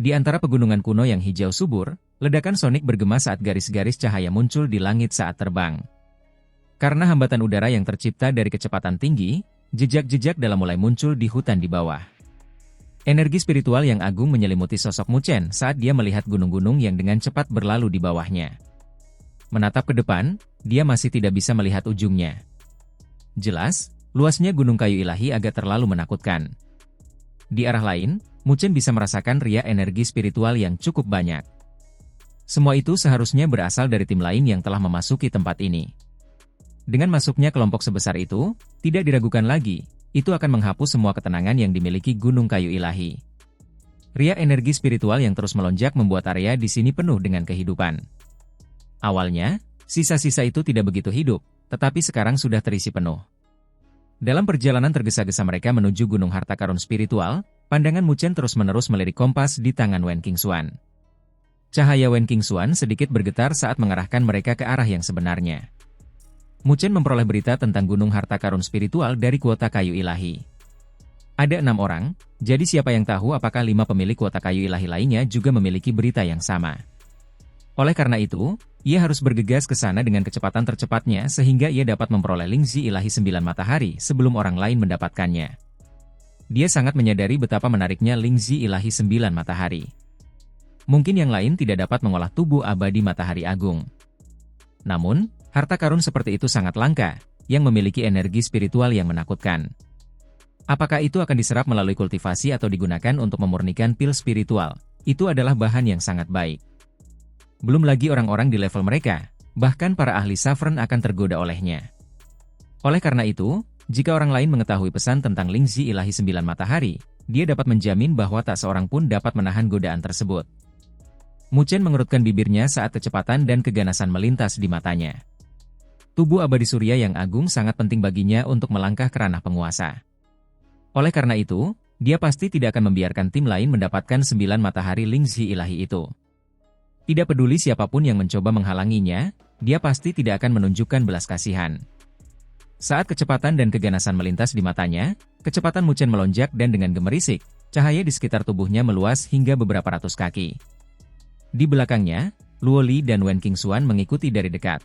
Di antara pegunungan kuno yang hijau subur, ledakan sonik bergema saat garis-garis cahaya muncul di langit saat terbang. Karena hambatan udara yang tercipta dari kecepatan tinggi, jejak-jejak dalam mulai muncul di hutan di bawah. Energi spiritual yang agung menyelimuti sosok Mu Chen saat dia melihat gunung-gunung yang dengan cepat berlalu di bawahnya. Menatap ke depan, dia masih tidak bisa melihat ujungnya. Jelas, luasnya gunung kayu ilahi agak terlalu menakutkan. Di arah lain, Mu Chen bisa merasakan ria energi spiritual yang cukup banyak. Semua itu seharusnya berasal dari tim lain yang telah memasuki tempat ini. Dengan masuknya kelompok sebesar itu, tidak diragukan lagi, itu akan menghapus semua ketenangan yang dimiliki gunung kayu ilahi. Ria energi spiritual yang terus melonjak membuat area di sini penuh dengan kehidupan. Awalnya, sisa-sisa itu tidak begitu hidup, tetapi sekarang sudah terisi penuh. Dalam perjalanan tergesa-gesa mereka menuju Gunung Harta Karun Spiritual, pandangan Mu Chen terus-menerus melirik kompas di tangan Wen Qingxuan. Cahaya Wen Qingxuan sedikit bergetar saat mengarahkan mereka ke arah yang sebenarnya. Mu Chen memperoleh berita tentang Gunung Harta Karun Spiritual dari kuota kayu ilahi. Ada 6 orang, jadi siapa yang tahu apakah 5 pemilik kuota kayu ilahi lainnya juga memiliki berita yang sama. Oleh karena itu, ia harus bergegas ke sana dengan kecepatan tercepatnya sehingga ia dapat memperoleh Lingzi ilahi 9 matahari sebelum orang lain mendapatkannya. Dia sangat menyadari betapa menariknya Lingzi ilahi 9 matahari. Mungkin yang lain tidak dapat mengolah tubuh abadi matahari agung. Namun, harta karun seperti itu sangat langka, yang memiliki energi spiritual yang menakutkan. Apakah itu akan diserap melalui kultivasi atau digunakan untuk memurnikan pil spiritual? Itu adalah bahan yang sangat baik. Belum lagi orang-orang di level mereka, bahkan para ahli Saffron akan tergoda olehnya. Oleh karena itu, jika orang lain mengetahui pesan tentang Lingzi ilahi 9 matahari, dia dapat menjamin bahwa tak seorang pun dapat menahan godaan tersebut. Mu Chen mengerutkan bibirnya saat kecepatan dan keganasan melintas di matanya. Tubuh abadi surya yang agung sangat penting baginya untuk melangkah ke ranah penguasa. Oleh karena itu, dia pasti tidak akan membiarkan tim lain mendapatkan 9 matahari Lingzi ilahi itu. Tidak peduli siapapun yang mencoba menghalanginya, dia pasti tidak akan menunjukkan belas kasihan. Saat kecepatan dan keganasan melintas di matanya, kecepatan Mu Chen melonjak dan dengan gemerisik, cahaya di sekitar tubuhnya meluas hingga beberapa ratus kaki. Di belakangnya, Luo Li dan Wen Qingxuan mengikuti dari dekat.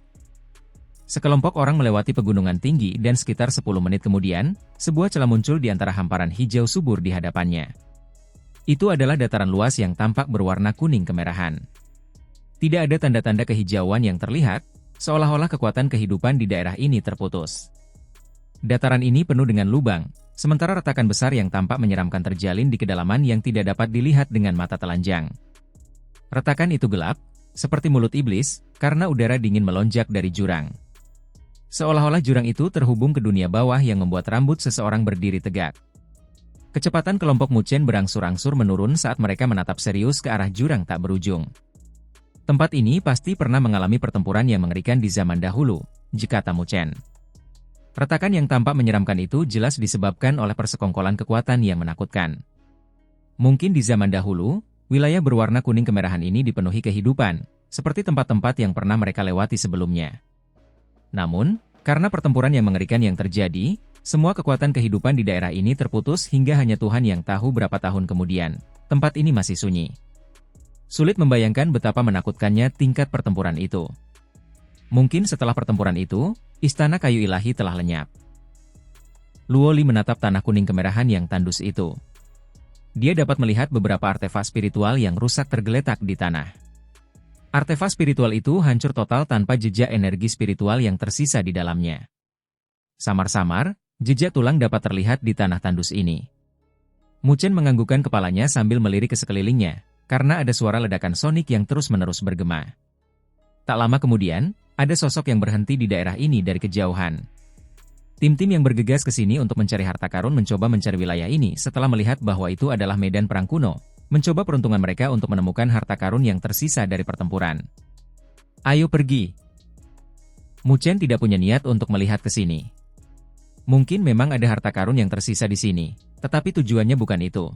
Sekelompok orang melewati pegunungan tinggi dan sekitar 10 menit kemudian, sebuah celah muncul di antara hamparan hijau subur di hadapannya. Itu adalah dataran luas yang tampak berwarna kuning kemerahan. Tidak ada tanda-tanda kehijauan yang terlihat, seolah-olah kekuatan kehidupan di daerah ini terputus. Dataran ini penuh dengan lubang, sementara retakan besar yang tampak menyeramkan terjalin di kedalaman yang tidak dapat dilihat dengan mata telanjang. Retakan itu gelap, seperti mulut iblis, karena udara dingin melonjak dari jurang. Seolah-olah jurang itu terhubung ke dunia bawah yang membuat rambut seseorang berdiri tegak. Kecepatan kelompok Mu Chen berangsur-angsur menurun saat mereka menatap serius ke arah jurang tak berujung. Tempat ini pasti pernah mengalami pertempuran yang mengerikan di zaman dahulu, kata Mu Chen. Retakan yang tampak menyeramkan itu jelas disebabkan oleh persekongkolan kekuatan yang menakutkan. Mungkin di zaman dahulu, wilayah berwarna kuning kemerahan ini dipenuhi kehidupan, seperti tempat-tempat yang pernah mereka lewati sebelumnya. Namun, karena pertempuran yang mengerikan yang terjadi, semua kekuatan kehidupan di daerah ini terputus hingga hanya Tuhan yang tahu berapa tahun kemudian, tempat ini masih sunyi. Sulit membayangkan betapa menakutkannya tingkat pertempuran itu. Mungkin setelah pertempuran itu, istana kayu ilahi telah lenyap. Luo Li menatap tanah kuning kemerahan yang tandus itu. Dia dapat melihat beberapa artefak spiritual yang rusak tergeletak di tanah. Artefak spiritual itu hancur total tanpa jejak energi spiritual yang tersisa di dalamnya. Samar-samar, jejak tulang dapat terlihat di tanah tandus ini. Mu Chen menganggukkan kepalanya sambil melirik ke sekelilingnya, karena ada suara ledakan sonik yang terus-menerus bergema. Tak lama kemudian, ada sosok yang berhenti di daerah ini dari kejauhan. Tim-tim yang bergegas ke sini untuk mencari harta karun mencoba mencari wilayah ini setelah melihat bahwa itu adalah medan perang kuno, mencoba peruntungan mereka untuk menemukan harta karun yang tersisa dari pertempuran. Ayo pergi. Mu Chen tidak punya niat untuk melihat ke sini. Mungkin memang ada harta karun yang tersisa di sini, tetapi tujuannya bukan itu.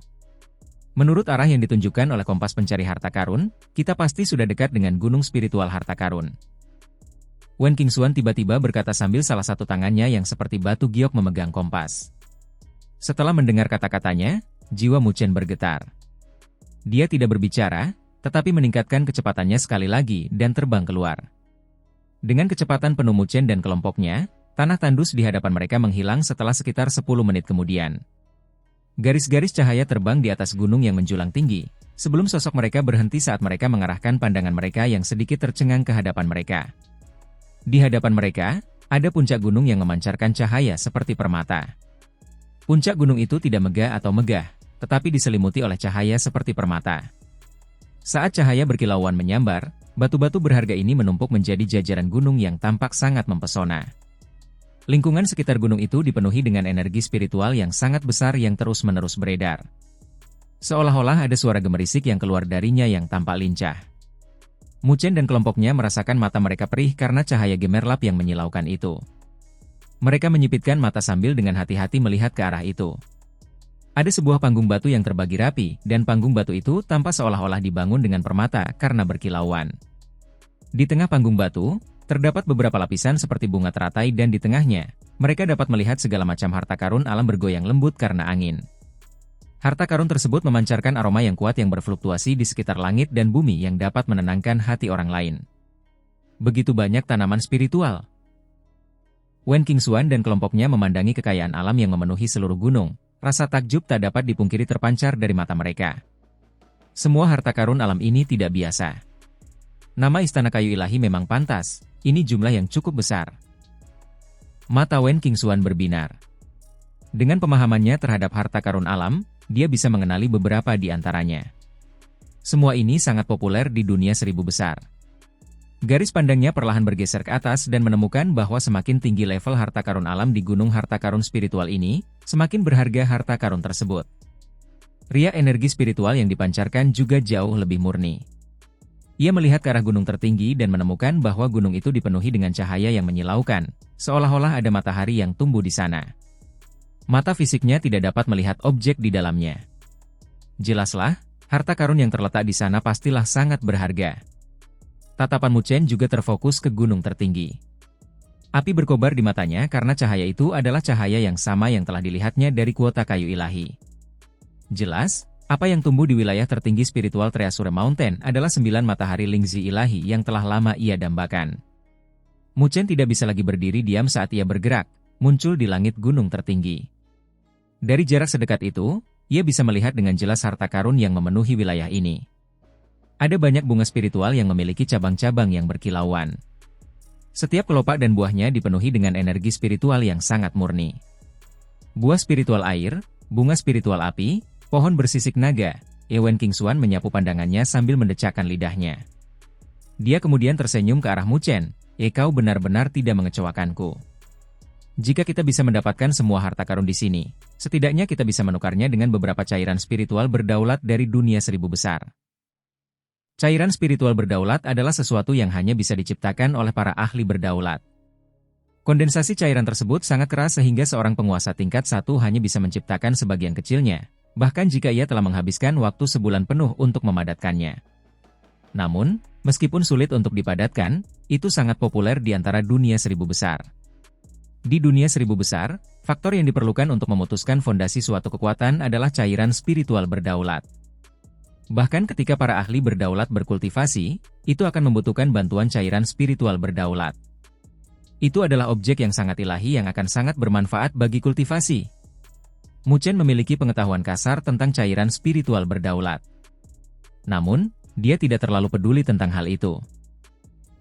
Menurut arah yang ditunjukkan oleh kompas pencari harta karun, kita pasti sudah dekat dengan gunung spiritual harta karun. Wen Qingxuan tiba-tiba berkata sambil salah satu tangannya yang seperti batu giok memegang kompas. Setelah mendengar kata-katanya, jiwa Mu Chen bergetar. Dia tidak berbicara, tetapi meningkatkan kecepatannya sekali lagi dan terbang keluar. Dengan kecepatan penuh Muchen dan kelompoknya, tanah tandus di hadapan mereka menghilang setelah sekitar 10 menit kemudian. Garis-garis cahaya terbang di atas gunung yang menjulang tinggi, sebelum sosok mereka berhenti saat mereka mengarahkan pandangan mereka yang sedikit tercengang ke hadapan mereka. Di hadapan mereka, ada puncak gunung yang memancarkan cahaya seperti permata. Puncak gunung itu tidak megah atau megah, tetapi diselimuti oleh cahaya seperti permata. Saat cahaya berkilauan menyambar, batu-batu berharga ini menumpuk menjadi jajaran gunung yang tampak sangat mempesona. Lingkungan sekitar gunung itu dipenuhi dengan energi spiritual yang sangat besar yang terus-menerus beredar. Seolah-olah ada suara gemerisik yang keluar darinya yang tampak lincah. Muchen dan kelompoknya merasakan mata mereka perih karena cahaya gemerlap yang menyilaukan itu. Mereka menyipitkan mata sambil dengan hati-hati melihat ke arah itu. Ada sebuah panggung batu yang terbagi rapi, dan panggung batu itu tampak seolah-olah dibangun dengan permata karena berkilauan. Di tengah panggung batu, terdapat beberapa lapisan seperti bunga teratai dan di tengahnya, mereka dapat melihat segala macam harta karun alam bergoyang lembut karena angin. Harta karun tersebut memancarkan aroma yang kuat yang berfluktuasi di sekitar langit dan bumi yang dapat menenangkan hati orang lain. Begitu banyak tanaman spiritual. Wen Qingxuan dan kelompoknya memandangi kekayaan alam yang memenuhi seluruh gunung. Rasa takjub tak dapat dipungkiri terpancar dari mata mereka. Semua harta karun alam ini tidak biasa. Nama Istana Kayu Ilahi memang pantas, ini jumlah yang cukup besar. Mata Wen Qingxuan berbinar. Dengan pemahamannya terhadap harta karun alam, dia bisa mengenali beberapa di antaranya. Semua ini sangat populer di dunia seribu besar. Garis pandangnya perlahan bergeser ke atas dan menemukan bahwa semakin tinggi level harta karun alam di gunung harta karun spiritual ini, semakin berharga harta karun tersebut. Riak energi spiritual yang dipancarkan juga jauh lebih murni. Ia melihat ke arah gunung tertinggi dan menemukan bahwa gunung itu dipenuhi dengan cahaya yang menyilaukan, seolah-olah ada matahari yang tumbuh di sana. Mata fisiknya tidak dapat melihat objek di dalamnya. Jelaslah, harta karun yang terletak di sana pastilah sangat berharga. Tatapan Muchen juga terfokus ke gunung tertinggi. Api berkobar di matanya karena cahaya itu adalah cahaya yang sama yang telah dilihatnya dari kuota kayu ilahi. Jelas, apa yang tumbuh di wilayah tertinggi spiritual Treasure Mountain adalah 9 matahari Lingzi ilahi yang telah lama ia dambakan. Muchen tidak bisa lagi berdiri diam saat ia bergerak, muncul di langit gunung tertinggi. Dari jarak sedekat itu, ia bisa melihat dengan jelas harta karun yang memenuhi wilayah ini. Ada banyak bunga spiritual yang memiliki cabang-cabang yang berkilauan. Setiap kelopak dan buahnya dipenuhi dengan energi spiritual yang sangat murni. Buah spiritual air, bunga spiritual api, pohon bersisik naga. Wen Qingxuan menyapu pandangannya sambil mendecakkan lidahnya. Dia kemudian tersenyum ke arah Muchen. Kau benar-benar tidak mengecewakanku. Jika kita bisa mendapatkan semua harta karun di sini, setidaknya kita bisa menukarnya dengan beberapa cairan spiritual berdaulat dari dunia seribu besar. Cairan spiritual berdaulat adalah sesuatu yang hanya bisa diciptakan oleh para ahli berdaulat. Kondensasi cairan tersebut sangat keras sehingga seorang penguasa tingkat 1 hanya bisa menciptakan sebagian kecilnya, bahkan jika ia telah menghabiskan waktu sebulan penuh untuk memadatkannya. Namun, meskipun sulit untuk dipadatkan, itu sangat populer di antara dunia seribu besar. Di dunia seribu besar, faktor yang diperlukan untuk memutuskan fondasi suatu kekuatan adalah cairan spiritual berdaulat. Bahkan ketika para ahli berdaulat berkultivasi, itu akan membutuhkan bantuan cairan spiritual berdaulat. Itu adalah objek yang sangat ilahi yang akan sangat bermanfaat bagi kultivasi. Muchen memiliki pengetahuan kasar tentang cairan spiritual berdaulat. Namun, dia tidak terlalu peduli tentang hal itu.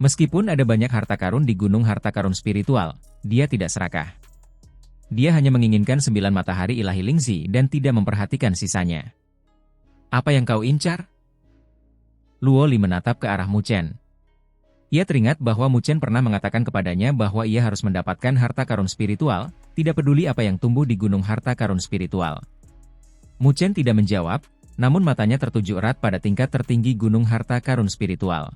Meskipun ada banyak harta karun di gunung harta karun spiritual, dia tidak serakah. Dia hanya menginginkan 9 matahari ilahi Lingzi dan tidak memperhatikan sisanya. Apa yang kau incar? Luo Li menatap ke arah Muchen. Ia teringat bahwa Muchen pernah mengatakan kepadanya bahwa ia harus mendapatkan harta karun spiritual, tidak peduli apa yang tumbuh di gunung harta karun spiritual. Muchen tidak menjawab, namun matanya tertuju erat pada tingkat tertinggi gunung harta karun spiritual.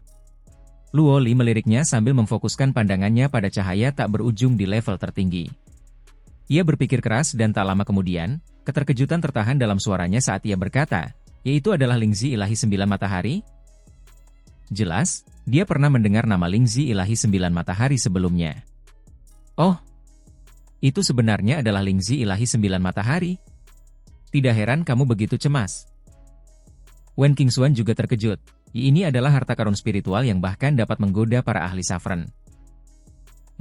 Luo Li meliriknya sambil memfokuskan pandangannya pada cahaya tak berujung di level tertinggi. Ia berpikir keras dan tak lama kemudian, keterkejutan tertahan dalam suaranya saat ia berkata, yaitu adalah Lingzi ilahi 9 matahari? Jelas, dia pernah mendengar nama Lingzi ilahi 9 matahari sebelumnya. Oh, itu sebenarnya adalah Lingzi ilahi 9 matahari? Tidak heran kamu begitu cemas. Wen Qingxuan juga terkejut. Ini adalah harta karun spiritual yang bahkan dapat menggoda para ahli Saffron.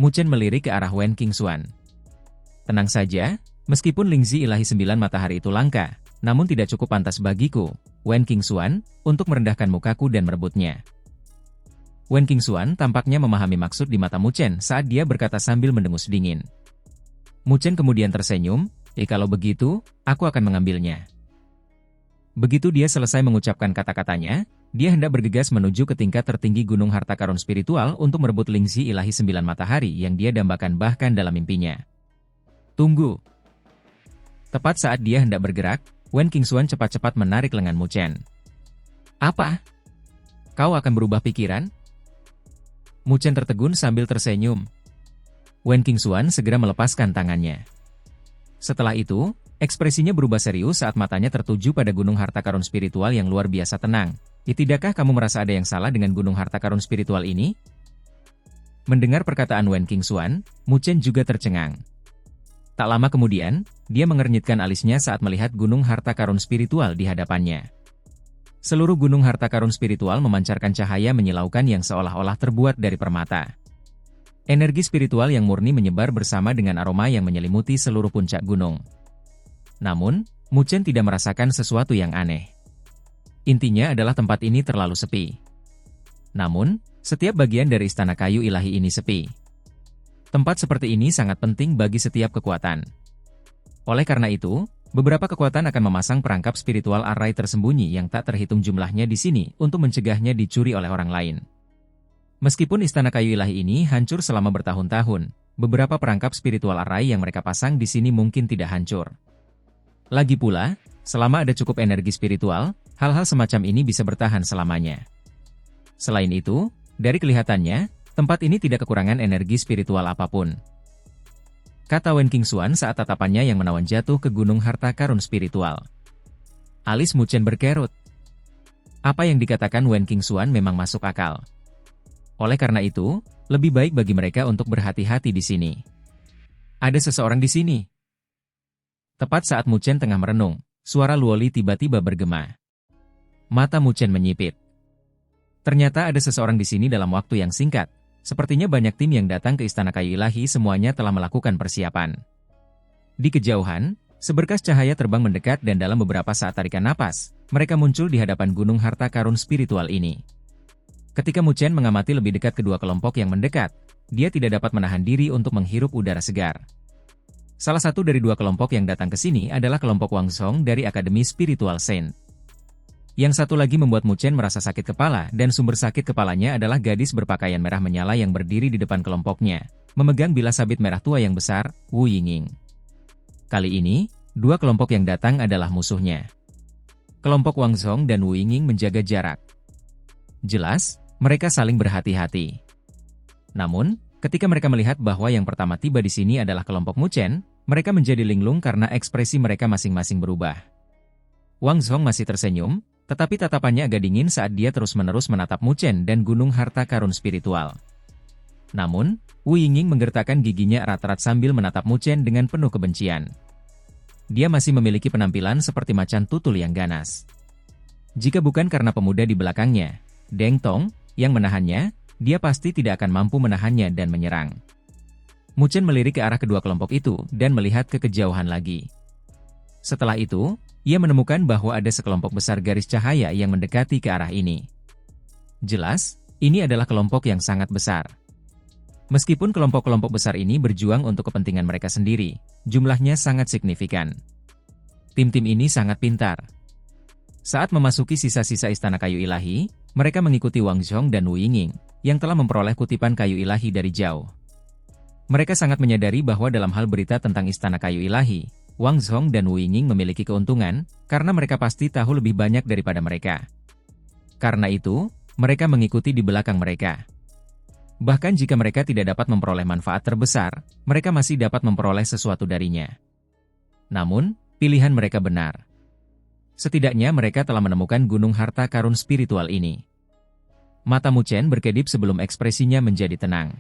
Mu Chen melirik ke arah Wen Qingxuan. Tenang saja, meskipun Lingzi ilahi 9 matahari itu langka, namun tidak cukup pantas bagiku, Wen Qingxuan, untuk merendahkan mukaku dan merebutnya. Wen Qingxuan tampaknya memahami maksud di mata Mu Chen saat dia berkata sambil mendengus dingin. Mu Chen kemudian tersenyum, kalau begitu, aku akan mengambilnya. Begitu dia selesai mengucapkan kata-katanya, dia hendak bergegas menuju ke tingkat tertinggi Gunung Harta Karun Spiritual untuk merebut Lingzi ilahi 9 matahari yang dia dambakan bahkan dalam mimpinya. Tunggu. Tepat saat dia hendak bergerak, Wen Qingxuan cepat-cepat menarik lengan Mu Chen. Apa? Kau akan berubah pikiran? Mu Chen tertegun sambil tersenyum. Wen Qingxuan segera melepaskan tangannya. Setelah itu, ekspresinya berubah serius saat matanya tertuju pada Gunung Harta Karun Spiritual yang luar biasa tenang. Tidakkah kamu merasa ada yang salah dengan Gunung Harta Karun Spiritual ini? Mendengar perkataan Wen Qingxuan, Mu Chen juga tercengang. Tak lama kemudian, dia mengernyitkan alisnya saat melihat Gunung Harta Karun Spiritual di hadapannya. Seluruh Gunung Harta Karun Spiritual memancarkan cahaya menyilaukan yang seolah-olah terbuat dari permata. Energi spiritual yang murni menyebar bersama dengan aroma yang menyelimuti seluruh puncak gunung. Namun, Mu Chen tidak merasakan sesuatu yang aneh. Intinya adalah tempat ini terlalu sepi. Namun, setiap bagian dari istana kayu ilahi ini sepi. Tempat seperti ini sangat penting bagi setiap kekuatan. Oleh karena itu, beberapa kekuatan akan memasang perangkap spiritual array tersembunyi yang tak terhitung jumlahnya di sini untuk mencegahnya dicuri oleh orang lain. Meskipun istana kayu ilahi ini hancur selama bertahun-tahun, beberapa perangkap spiritual array yang mereka pasang di sini mungkin tidak hancur. Lagi pula, selama ada cukup energi spiritual, hal-hal semacam ini bisa bertahan selamanya. Selain itu, dari kelihatannya, tempat ini tidak kekurangan energi spiritual apapun. Kata Wen Qingxuan saat tatapannya yang menawan jatuh ke Gunung Harta Karun Spiritual. Alis Mu Chen berkerut. Apa yang dikatakan Wen Qingxuan memang masuk akal. Oleh karena itu, lebih baik bagi mereka untuk berhati-hati di sini. Ada seseorang di sini. Tepat saat Mu Chen tengah merenung, suara Luoli tiba-tiba bergema. Mata Mu Chen menyipit. Ternyata ada seseorang di sini dalam waktu yang singkat. Sepertinya banyak tim yang datang ke Istana Kayu Ilahi semuanya telah melakukan persiapan. Di kejauhan, seberkas cahaya terbang mendekat dan dalam beberapa saat tarikan napas, mereka muncul di hadapan Gunung Harta Karun Spiritual ini. Ketika Mu Chen mengamati lebih dekat kedua kelompok yang mendekat, dia tidak dapat menahan diri untuk menghirup udara segar. Salah satu dari dua kelompok yang datang ke sini adalah kelompok Wang Song dari Akademi Spiritual Saint. Yang satu lagi membuat Mu Chen merasa sakit kepala dan sumber sakit kepalanya adalah gadis berpakaian merah menyala yang berdiri di depan kelompoknya, memegang bilah sabit merah tua yang besar, Wu Yingying. Kali ini, dua kelompok yang datang adalah musuhnya. Kelompok Wang Song dan Wu Yingying menjaga jarak. Jelas, mereka saling berhati-hati. Namun, ketika mereka melihat bahwa yang pertama tiba di sini adalah kelompok Mu Chen, mereka menjadi linglung karena ekspresi mereka masing-masing berubah. Wang Song masih tersenyum, tetapi tatapannya agak dingin saat dia terus-menerus menatap Mu Chen dan Gunung Harta Karun Spiritual. Namun, Wu Yingying menggertakkan giginya erat-erat sambil menatap Mu Chen dengan penuh kebencian. Dia masih memiliki penampilan seperti macan tutul yang ganas. Jika bukan karena pemuda di belakangnya, Deng Tong, yang menahannya, dia pasti tidak akan mampu menahannya dan menyerang. Mu Chen melirik ke arah kedua kelompok itu dan melihat ke kejauhan lagi. Setelah itu, ia menemukan bahwa ada sekelompok besar garis cahaya yang mendekati ke arah ini. Jelas, ini adalah kelompok yang sangat besar. Meskipun kelompok-kelompok besar ini berjuang untuk kepentingan mereka sendiri, jumlahnya sangat signifikan. Tim-tim ini sangat pintar. Saat memasuki sisa-sisa Istana Kayu Ilahi, mereka mengikuti Wang Zhong dan Wu Yingying, yang telah memperoleh kutipan kayu ilahi dari jauh. Mereka sangat menyadari bahwa dalam hal berita tentang Istana Kayu Ilahi, Wang Zhong dan Wu Yingying memiliki keuntungan, karena mereka pasti tahu lebih banyak daripada mereka. Karena itu, mereka mengikuti di belakang mereka. Bahkan jika mereka tidak dapat memperoleh manfaat terbesar, mereka masih dapat memperoleh sesuatu darinya. Namun, pilihan mereka benar. Setidaknya mereka telah menemukan Gunung Harta Karun Spiritual ini. Mata Mu Chen berkedip sebelum ekspresinya menjadi tenang.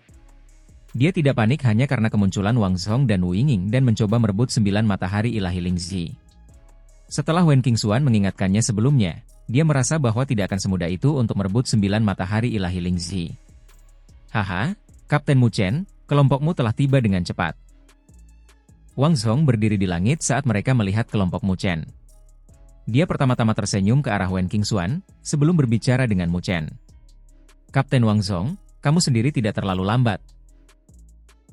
Dia tidak panik hanya karena kemunculan Wang Zhong dan Wu Yingying dan mencoba merebut 9 matahari ilahi Lingzi. Setelah Wen Qingxuan mengingatkannya sebelumnya, dia merasa bahwa tidak akan semudah itu untuk merebut 9 matahari ilahi Lingzi. Haha, Kapten Mu Chen, kelompokmu telah tiba dengan cepat. Wang Zhong berdiri di langit saat mereka melihat kelompok Mu Chen. Dia pertama-tama tersenyum ke arah Wen Qingxuan, sebelum berbicara dengan Mu Chen. Kapten Wang Zhong, kamu sendiri tidak terlalu lambat.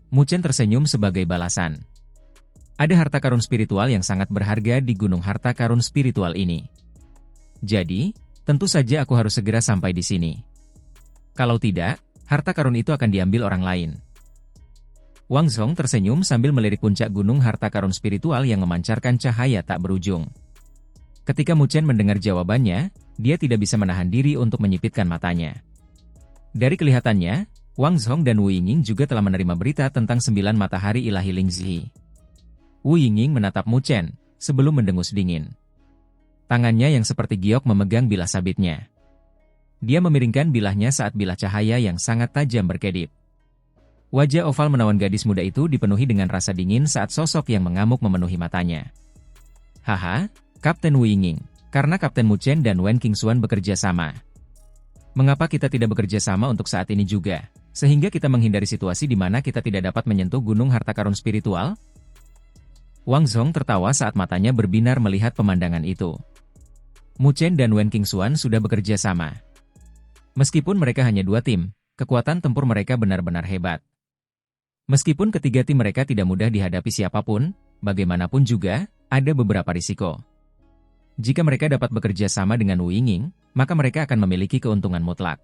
Mu Chen tersenyum sebagai balasan. Ada harta karun spiritual yang sangat berharga di gunung harta karun spiritual ini. Jadi, tentu saja aku harus segera sampai di sini. Kalau tidak, harta karun itu akan diambil orang lain. Wang Zhong tersenyum sambil melirik puncak gunung harta karun spiritual yang memancarkan cahaya tak berujung. Ketika Mu Chen mendengar jawabannya, dia tidak bisa menahan diri untuk menyipitkan matanya. Dari kelihatannya, Wang Zhong dan Wu Yingning juga telah menerima berita tentang 9 matahari ilahi Lingzi. Wu Yingning menatap Mu Chen, sebelum mendengus dingin. Tangannya yang seperti giok memegang bilah sabitnya. Dia memiringkan bilahnya saat bilah cahaya yang sangat tajam berkedip. Wajah oval menawan gadis muda itu dipenuhi dengan rasa dingin saat sosok yang mengamuk memenuhi matanya. Haha, Kapten Wu Yingning, karena Kapten Mu Chen dan Wen Qingxuan bekerja sama. Mengapa kita tidak bekerja sama untuk saat ini juga, sehingga kita menghindari situasi di mana kita tidak dapat menyentuh gunung harta karun spiritual? Wang Zhong tertawa saat matanya berbinar melihat pemandangan itu. Mu Chen dan Wen Qingxuan sudah bekerja sama. Meskipun mereka hanya 2 tim, kekuatan tempur mereka benar-benar hebat. Meskipun ketiga tim mereka tidak mudah dihadapi siapapun, bagaimanapun juga, ada beberapa risiko. Jika mereka dapat bekerja sama dengan Wu Yingning, maka mereka akan memiliki keuntungan mutlak.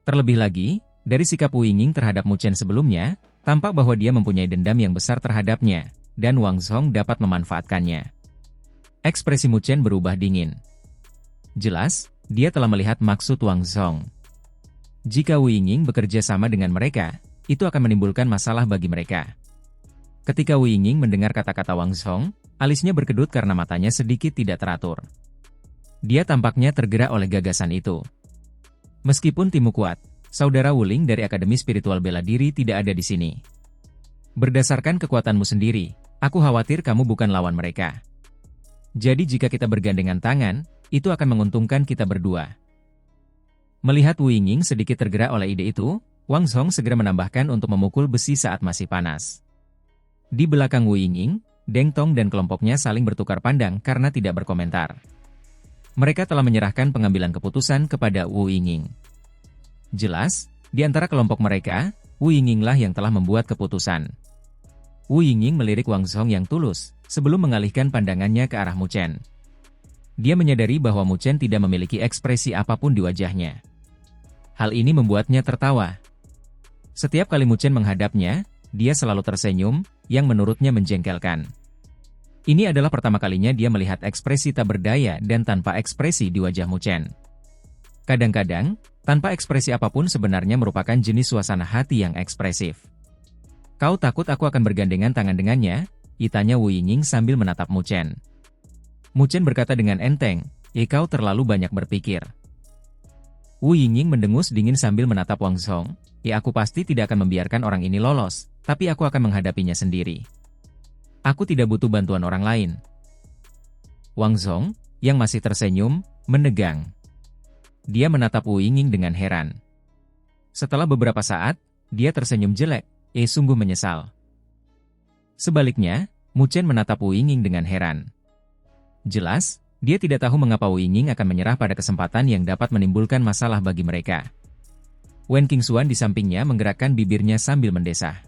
Terlebih lagi, dari sikap Wu Yingning terhadap Mu Chen sebelumnya, tampak bahwa dia mempunyai dendam yang besar terhadapnya, dan Wang Zhong dapat memanfaatkannya. Ekspresi Mu Chen berubah dingin. Jelas, dia telah melihat maksud Wang Zhong. Jika Wu Yingning bekerja sama dengan mereka, itu akan menimbulkan masalah bagi mereka. Ketika Wu Yingning mendengar kata-kata Wang Zhong, alisnya berkedut karena matanya sedikit tidak teratur. Dia tampaknya tergerak oleh gagasan itu. Meskipun timmu kuat, saudara Wu Ling dari Akademi Spiritual Bela Diri tidak ada di sini. Berdasarkan kekuatanmu sendiri, aku khawatir kamu bukan lawan mereka. Jadi jika kita bergandengan tangan, itu akan menguntungkan kita berdua. Melihat Wu Yingning sedikit tergerak oleh ide itu, Wang Zhong segera menambahkan untuk memukul besi saat masih panas. Di belakang Wu Yingning, Deng Tong dan kelompoknya saling bertukar pandang karena tidak berkomentar. Mereka telah menyerahkan pengambilan keputusan kepada Wu Yingning. Jelas, di antara kelompok mereka, Wu Yingning lah yang telah membuat keputusan. Wu Yingning melirik Wang Zhong yang tulus, sebelum mengalihkan pandangannya ke arah Mu Chen. Dia menyadari bahwa Mu Chen tidak memiliki ekspresi apapun di wajahnya. Hal ini membuatnya tertawa. Setiap kali Mu Chen menghadapnya, dia selalu tersenyum, yang menurutnya menjengkelkan. Ini adalah pertama kalinya dia melihat ekspresi tak berdaya dan tanpa ekspresi di wajah Mu Chen. Kadang-kadang, tanpa ekspresi apapun sebenarnya merupakan jenis suasana hati yang ekspresif. Kau takut aku akan bergandengan tangan dengannya? Tanya Wu Yingning sambil menatap Mu Chen. Mu Chen berkata dengan enteng, kau terlalu banyak berpikir. Wu Yingning mendengus dingin sambil menatap Wang Zhong. Aku pasti tidak akan membiarkan orang ini lolos, tapi aku akan menghadapinya sendiri. Aku tidak butuh bantuan orang lain. Wang Zhong, yang masih tersenyum, menegang. Dia menatap Wu Yingning dengan heran. Setelah beberapa saat, dia tersenyum jelek, sungguh menyesal. Sebaliknya, Mu Chen menatap Wu Yingning dengan heran. Jelas, dia tidak tahu mengapa Wu Yingning akan menyerah pada kesempatan yang dapat menimbulkan masalah bagi mereka. Wen Qingxuan di sampingnya menggerakkan bibirnya sambil mendesah.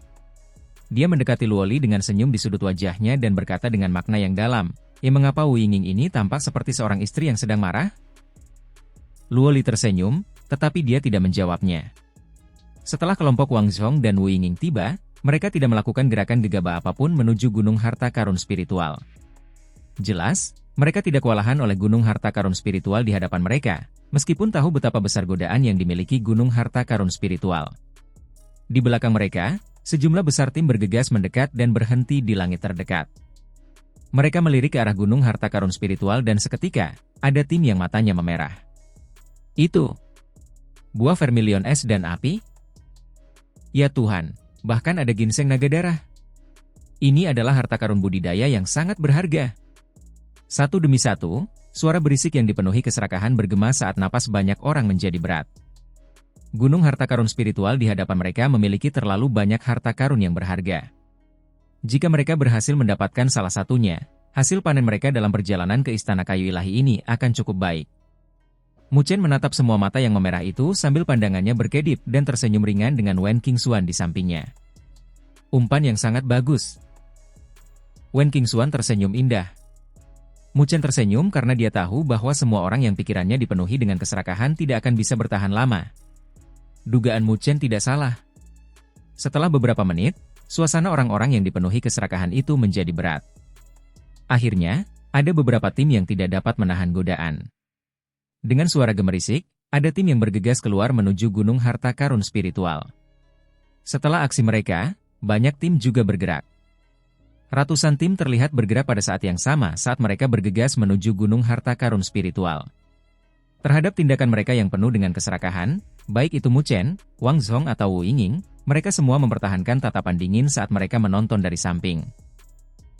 Dia mendekati Luoli dengan senyum di sudut wajahnya dan berkata dengan makna yang dalam, mengapa Wu Yingning ini tampak seperti seorang istri yang sedang marah? Luoli tersenyum, tetapi dia tidak menjawabnya. Setelah kelompok Wang Zhong dan Wu Yingning tiba, mereka tidak melakukan gerakan gegabah apapun menuju gunung harta karun spiritual. Jelas, mereka tidak kewalahan oleh gunung harta karun spiritual di hadapan mereka, meskipun tahu betapa besar godaan yang dimiliki gunung harta karun spiritual. Di belakang mereka, sejumlah besar tim bergegas mendekat dan berhenti di langit terdekat. Mereka melirik ke arah gunung harta karun spiritual dan seketika, ada tim yang matanya memerah. Itu buah vermilion es dan api? Ya Tuhan, bahkan ada ginseng naga darah. Ini adalah harta karun budidaya yang sangat berharga. Satu demi satu, Suara berisik yang dipenuhi keserakahan bergema saat napas banyak orang menjadi berat. Gunung harta karun spiritual di hadapan mereka memiliki terlalu banyak harta karun yang berharga. Jika mereka berhasil mendapatkan salah satunya, hasil panen mereka dalam perjalanan ke Istana Kayu Ilahi ini akan cukup baik. Mu Chen menatap semua mata yang memerah itu sambil pandangannya berkedip dan tersenyum ringan dengan Wen Qingxuan di sampingnya. Umpan yang sangat bagus. Wen Qingxuan tersenyum indah. Mu Chen tersenyum karena dia tahu bahwa semua orang yang pikirannya dipenuhi dengan keserakahan tidak akan bisa bertahan lama. Dugaan Mu Chen tidak salah. Setelah beberapa menit, suasana orang-orang yang dipenuhi keserakahan itu menjadi berat. Akhirnya, ada beberapa tim yang tidak dapat menahan godaan. Dengan suara gemerisik, ada tim yang bergegas keluar menuju Gunung Harta Karun Spiritual. Setelah aksi mereka, banyak tim juga bergerak. Ratusan tim terlihat bergerak pada saat yang sama saat mereka bergegas menuju Gunung Harta Karun Spiritual. Terhadap tindakan mereka yang penuh dengan keserakahan, baik itu Mu Chen, Wang Zhong atau Wu Yingning, mereka semua mempertahankan tatapan dingin saat mereka menonton dari samping.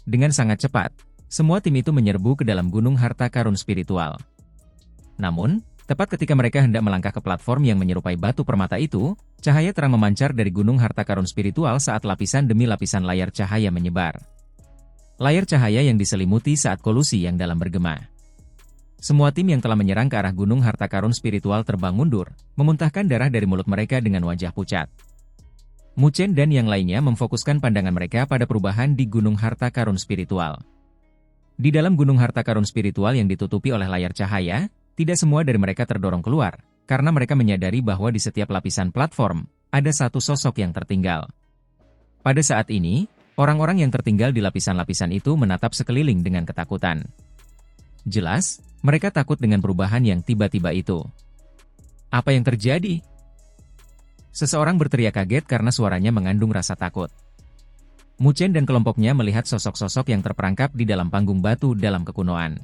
Dengan sangat cepat, semua tim itu menyerbu ke dalam Gunung Harta Karun Spiritual. Namun, tepat ketika mereka hendak melangkah ke platform yang menyerupai batu permata itu, cahaya terang memancar dari Gunung Harta Karun Spiritual saat lapisan demi lapisan layar cahaya menyebar. Layar cahaya yang diselimuti saat kolusi yang dalam bergema. Semua tim yang telah menyerang ke arah Gunung Harta Karun Spiritual terbang mundur, memuntahkan darah dari mulut mereka dengan wajah pucat. Mu Chen dan yang lainnya memfokuskan pandangan mereka pada perubahan di Gunung Harta Karun Spiritual. Di dalam Gunung Harta Karun Spiritual yang ditutupi oleh layar cahaya, tidak semua dari mereka terdorong keluar, karena mereka menyadari bahwa di setiap lapisan platform, ada satu sosok yang tertinggal. Pada saat ini, orang-orang yang tertinggal di lapisan-lapisan itu menatap sekeliling dengan ketakutan. Jelas, mereka takut dengan perubahan yang tiba-tiba itu. Apa yang terjadi? Seseorang berteriak kaget karena suaranya mengandung rasa takut. Mu Chen dan kelompoknya melihat sosok-sosok yang terperangkap di dalam panggung batu dalam kekunoan.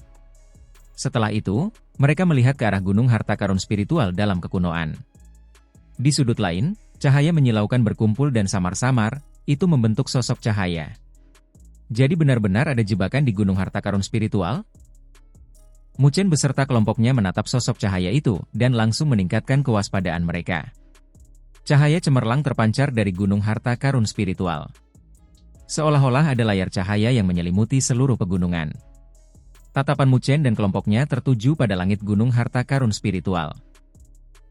Setelah itu, mereka melihat ke arah Gunung Harta Karun Spiritual dalam kekunoan. Di sudut lain, cahaya menyilaukan berkumpul dan samar-samar, itu membentuk sosok cahaya. Jadi benar-benar ada jebakan di Gunung Harta Karun Spiritual? Mu Chen beserta kelompoknya menatap sosok cahaya itu dan langsung meningkatkan kewaspadaan mereka. Cahaya cemerlang terpancar dari Gunung Harta Karun Spiritual. Seolah-olah ada layar cahaya yang menyelimuti seluruh pegunungan. Tatapan Mu Chen dan kelompoknya tertuju pada langit Gunung Harta Karun Spiritual.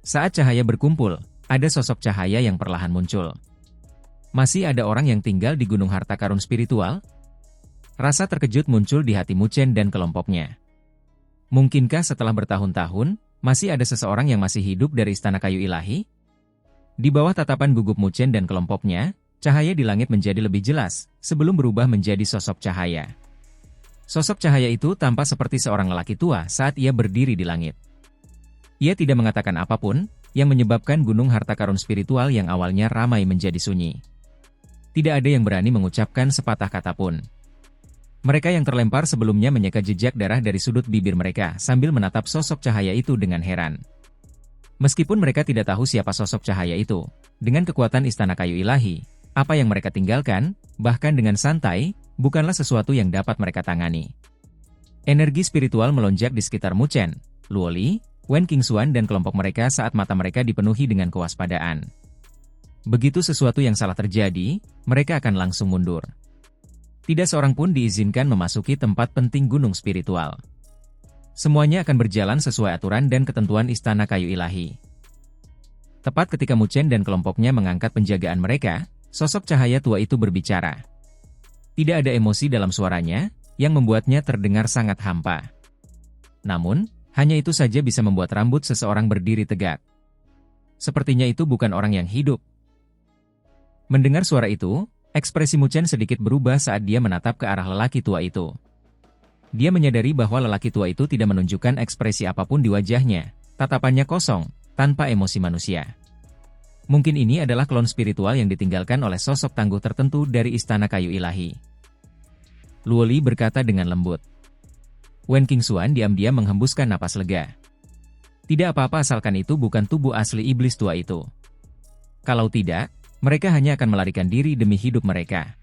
Saat cahaya berkumpul, ada sosok cahaya yang perlahan muncul. Masih ada orang yang tinggal di Gunung Harta Karun Spiritual? Rasa terkejut muncul di hati Mu Chen dan kelompoknya. Mungkinkah setelah bertahun-tahun, masih ada seseorang yang masih hidup dari Istana Kayu Ilahi? Di bawah tatapan gugup Mu Chen dan kelompoknya, cahaya di langit menjadi lebih jelas, sebelum berubah menjadi sosok cahaya. Sosok cahaya itu tampak seperti seorang lelaki tua saat ia berdiri di langit. Ia tidak mengatakan apapun, yang menyebabkan Gunung Harta Karun Spiritual yang awalnya ramai menjadi sunyi. Tidak ada yang berani mengucapkan sepatah kata pun. Mereka yang terlempar sebelumnya menyeka jejak darah dari sudut bibir mereka sambil menatap sosok cahaya itu dengan heran. Meskipun mereka tidak tahu siapa sosok cahaya itu, dengan kekuatan Istana Kayu Ilahi, apa yang mereka tinggalkan, bahkan dengan santai, bukanlah sesuatu yang dapat mereka tangani. Energi spiritual melonjak di sekitar Mu Chen, Luo Li, Wen Qingxuan dan kelompok mereka saat mata mereka dipenuhi dengan kewaspadaan. Begitu sesuatu yang salah terjadi, mereka akan langsung mundur. Tidak seorang pun diizinkan memasuki tempat penting gunung spiritual. Semuanya akan berjalan sesuai aturan dan ketentuan Istana Kayu Ilahi. Tepat ketika Mu Chen dan kelompoknya mengangkat penjagaan mereka, sosok cahaya tua itu berbicara. Tidak ada emosi dalam suaranya, yang membuatnya terdengar sangat hampa. Namun, hanya itu saja bisa membuat rambut seseorang berdiri tegak. Sepertinya itu bukan orang yang hidup. Mendengar suara itu, ekspresi Mu Chen sedikit berubah saat dia menatap ke arah lelaki tua itu. Dia menyadari bahwa lelaki tua itu tidak menunjukkan ekspresi apapun di wajahnya, tatapannya kosong, tanpa emosi manusia. Mungkin ini adalah klon spiritual yang ditinggalkan oleh sosok tangguh tertentu dari Istana Kayu Ilahi. Luo Li berkata dengan lembut. Wen Qingxuan diam-diam menghembuskan napas lega. Tidak apa-apa asalkan itu bukan tubuh asli iblis tua itu. Kalau tidak, mereka hanya akan melarikan diri demi hidup mereka.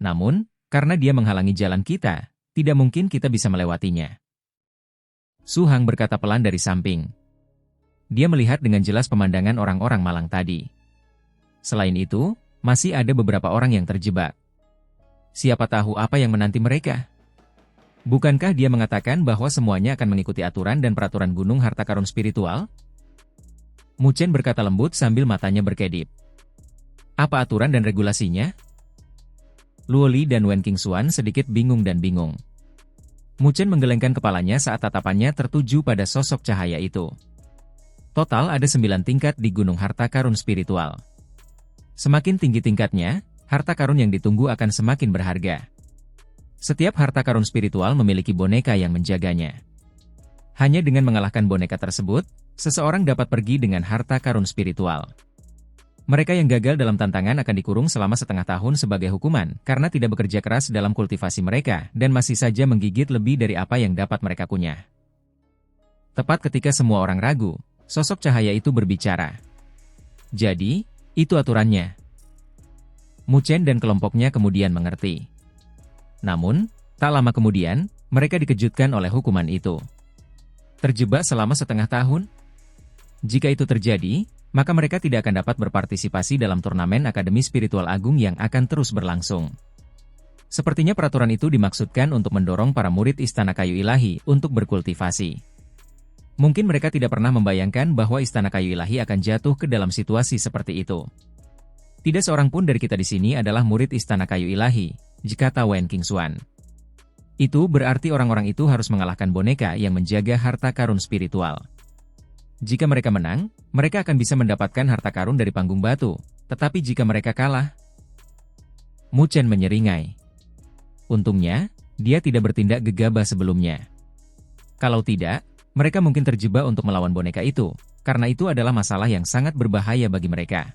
Namun, karena dia menghalangi jalan kita, tidak mungkin kita bisa melewatinya. Su Hang berkata pelan dari samping. Dia melihat dengan jelas pemandangan orang-orang malang tadi. Selain itu, masih ada beberapa orang yang terjebak. Siapa tahu apa yang menanti mereka? Bukankah dia mengatakan bahwa semuanya akan mengikuti aturan dan peraturan gunung harta karun spiritual? Mu Chen berkata lembut sambil matanya berkedip. Apa aturan dan regulasinya? Luo Li dan Wen Qingxuan sedikit bingung dan bingung. Mu Chen menggelengkan kepalanya saat tatapannya tertuju pada sosok cahaya itu. Total ada 9 tingkat di gunung harta karun spiritual. Semakin tinggi tingkatnya, harta karun yang ditunggu akan semakin berharga. Setiap harta karun spiritual memiliki boneka yang menjaganya. Hanya dengan mengalahkan boneka tersebut, seseorang dapat pergi dengan harta karun spiritual. Mereka yang gagal dalam tantangan akan dikurung selama setengah tahun sebagai hukuman karena tidak bekerja keras dalam kultivasi mereka dan masih saja menggigit lebih dari apa yang dapat mereka kunyah. Tepat ketika semua orang ragu, sosok cahaya itu berbicara. Jadi, itu aturannya. Mu Chen dan kelompoknya kemudian mengerti. Namun, tak lama kemudian, mereka dikejutkan oleh hukuman itu. Terjebak selama setengah tahun? Jika itu terjadi, maka mereka tidak akan dapat berpartisipasi dalam turnamen Akademi Spiritual Agung yang akan terus berlangsung. Sepertinya peraturan itu dimaksudkan untuk mendorong para murid Istana Kayu Ilahi untuk berkultivasi. Mungkin mereka tidak pernah membayangkan bahwa Istana Kayu Ilahi akan jatuh ke dalam situasi seperti itu. Tidak seorang pun dari kita di sini adalah murid Istana Kayu Ilahi, kata Wen Qingxuan. Itu berarti orang-orang itu harus mengalahkan boneka yang menjaga harta karun spiritual. Jika mereka menang, mereka akan bisa mendapatkan harta karun dari panggung batu. Tetapi jika mereka kalah, Mu Chen menyeringai. Untungnya, dia tidak bertindak gegabah sebelumnya. Kalau tidak, mereka mungkin terjebak untuk melawan boneka itu, karena itu adalah masalah yang sangat berbahaya bagi mereka.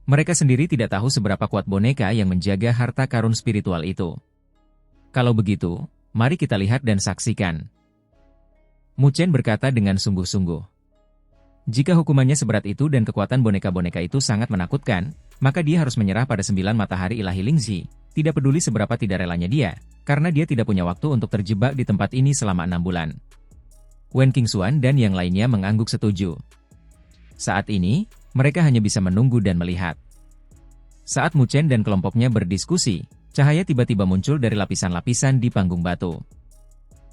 Mereka sendiri tidak tahu seberapa kuat boneka yang menjaga harta karun spiritual itu. Kalau begitu, mari kita lihat dan saksikan. Mu Chen berkata dengan sungguh-sungguh. Jika hukumannya seberat itu dan kekuatan boneka-boneka itu sangat menakutkan, maka dia harus menyerah pada 9 matahari ilahi Lingzi, tidak peduli seberapa tidak relanya dia, karena dia tidak punya waktu untuk terjebak di tempat ini selama 6 bulan. Wen Qingxuan dan yang lainnya mengangguk setuju. Saat ini, mereka hanya bisa menunggu dan melihat. Saat Mu Chen dan kelompoknya berdiskusi, cahaya tiba-tiba muncul dari lapisan-lapisan di panggung batu.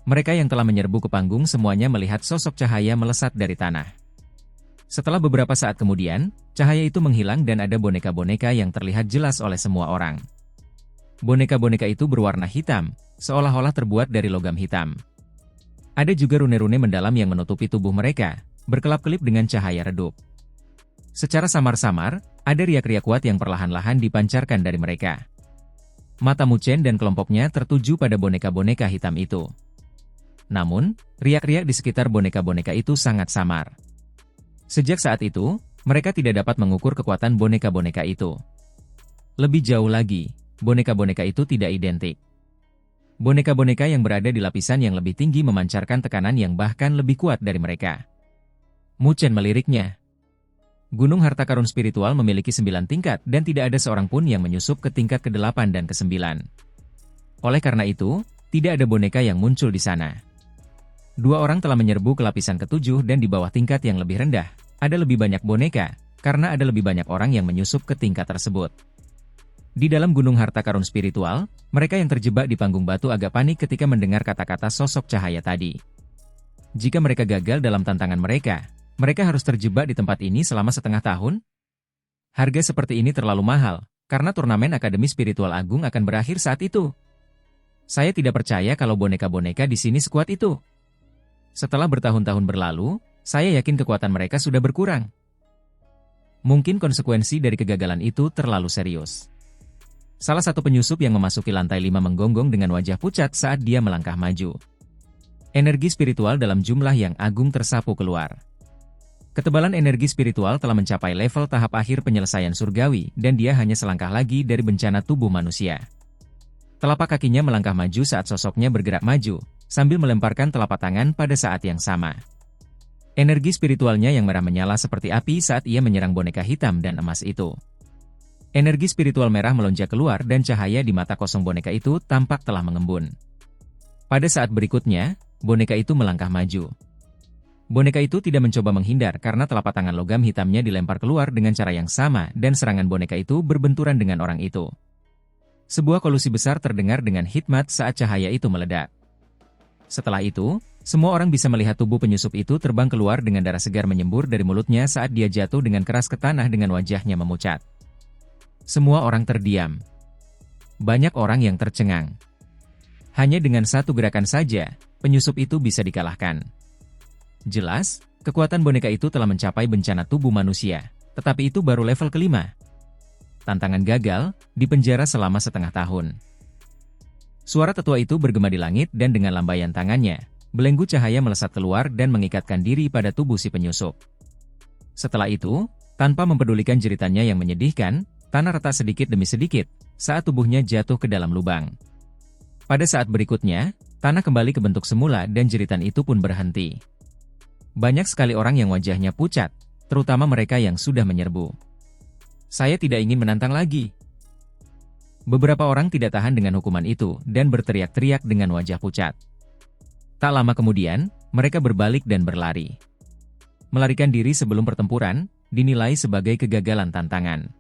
Mereka yang telah menyerbu ke panggung semuanya melihat sosok cahaya melesat dari tanah. Setelah beberapa saat kemudian, cahaya itu menghilang dan ada boneka-boneka yang terlihat jelas oleh semua orang. Boneka-boneka itu berwarna hitam, seolah-olah terbuat dari logam hitam. Ada juga rune-rune mendalam yang menutupi tubuh mereka, berkelap-kelip dengan cahaya redup. Secara samar-samar, ada riak-riak kuat yang perlahan-lahan dipancarkan dari mereka. Mata Mu Chen dan kelompoknya tertuju pada boneka-boneka hitam itu. Namun, riak-riak di sekitar boneka-boneka itu sangat samar. Sejak saat itu, mereka tidak dapat mengukur kekuatan boneka-boneka itu. Lebih jauh lagi, boneka-boneka itu tidak identik. Boneka-boneka yang berada di lapisan yang lebih tinggi memancarkan tekanan yang bahkan lebih kuat dari mereka. Mu Chen meliriknya. Gunung Harta Karun Spiritual memiliki 9 tingkat dan tidak ada seorang pun yang menyusup ke tingkat ke-8 dan ke-9. Oleh karena itu, tidak ada boneka yang muncul di sana. 2 orang telah menyerbu ke lapisan ke-7 dan di bawah tingkat yang lebih rendah, ada lebih banyak boneka, karena ada lebih banyak orang yang menyusup ke tingkat tersebut. Di dalam Gunung Harta Karun Spiritual, mereka yang terjebak di panggung batu agak panik ketika mendengar kata-kata sosok cahaya tadi. Jika mereka gagal dalam tantangan mereka harus terjebak di tempat ini selama setengah tahun? Harga seperti ini terlalu mahal, karena turnamen Akademi Spiritual Agung akan berakhir saat itu. Saya tidak percaya kalau boneka-boneka di sini sekuat itu. Setelah bertahun-tahun berlalu, saya yakin kekuatan mereka sudah berkurang. Mungkin konsekuensi dari kegagalan itu terlalu serius. Salah satu penyusup yang memasuki lantai 5 menggonggong dengan wajah pucat saat dia melangkah maju. Energi spiritual dalam jumlah yang agung tersapu keluar. Ketebalan energi spiritual telah mencapai level tahap akhir penyelesaian surgawi dan dia hanya selangkah lagi dari bencana tubuh manusia. Telapak kakinya melangkah maju saat sosoknya bergerak maju, sambil melemparkan telapak tangan pada saat yang sama. Energi spiritualnya yang merah menyala seperti api saat ia menyerang boneka hitam dan emas itu. Energi spiritual merah melonjak keluar dan cahaya di mata kosong boneka itu tampak telah mengembun. Pada saat berikutnya, boneka itu melangkah maju. Boneka itu tidak mencoba menghindar karena telapak tangan logam hitamnya dilempar keluar dengan cara yang sama dan serangan boneka itu berbenturan dengan orang itu. Sebuah kolusi besar terdengar dengan hikmat saat cahaya itu meledak. Setelah itu, semua orang bisa melihat tubuh penyusup itu terbang keluar dengan darah segar menyembur dari mulutnya saat dia jatuh dengan keras ke tanah dengan wajahnya memucat. Semua orang terdiam. Banyak orang yang tercengang. Hanya dengan satu gerakan saja, penyusup itu bisa dikalahkan. Jelas, kekuatan boneka itu telah mencapai bencana tubuh manusia, tetapi itu baru level kelima. Tantangan gagal, dipenjara selama setengah tahun. Suara tetua itu bergema di langit dan dengan lambaian tangannya, belenggu cahaya melesat keluar dan mengikatkan diri pada tubuh si penyusup. Setelah itu, tanpa mempedulikan jeritannya yang menyedihkan, tanah retak sedikit demi sedikit, saat tubuhnya jatuh ke dalam lubang. Pada saat berikutnya, tanah kembali ke bentuk semula dan jeritan itu pun berhenti. Banyak sekali orang yang wajahnya pucat, terutama mereka yang sudah menyerbu. Saya tidak ingin menantang lagi. Beberapa orang tidak tahan dengan hukuman itu dan berteriak-teriak dengan wajah pucat. Tak lama kemudian, mereka berbalik dan berlari. Melarikan diri sebelum pertempuran, dinilai sebagai kegagalan tantangan.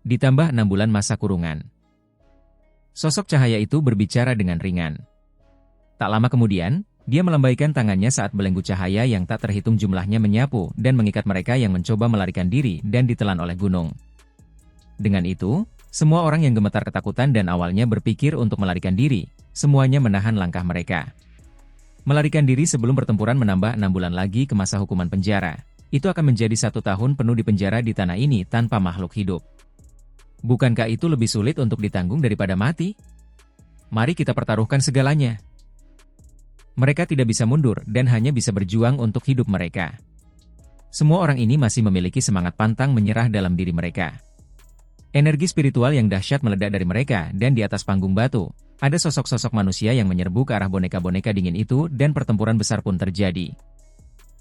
Ditambah 6 bulan masa kurungan. Sosok cahaya itu berbicara dengan ringan. Tak lama kemudian, dia melambaikan tangannya saat belenggu cahaya yang tak terhitung jumlahnya menyapu dan mengikat mereka yang mencoba melarikan diri dan ditelan oleh gunung. Dengan itu, semua orang yang gemetar ketakutan dan awalnya berpikir untuk melarikan diri, semuanya menahan langkah mereka. Melarikan diri sebelum pertempuran menambah 6 bulan lagi ke masa hukuman penjara. Itu akan menjadi 1 tahun penuh di penjara di tanah ini tanpa makhluk hidup. Bukankah itu lebih sulit untuk ditanggung daripada mati? Mari kita pertaruhkan segalanya. Mereka tidak bisa mundur dan hanya bisa berjuang untuk hidup mereka. Semua orang ini masih memiliki semangat pantang menyerah dalam diri mereka. Energi spiritual yang dahsyat meledak dari mereka dan di atas panggung batu, ada sosok-sosok manusia yang menyerbu ke arah boneka-boneka dingin itu dan pertempuran besar pun terjadi.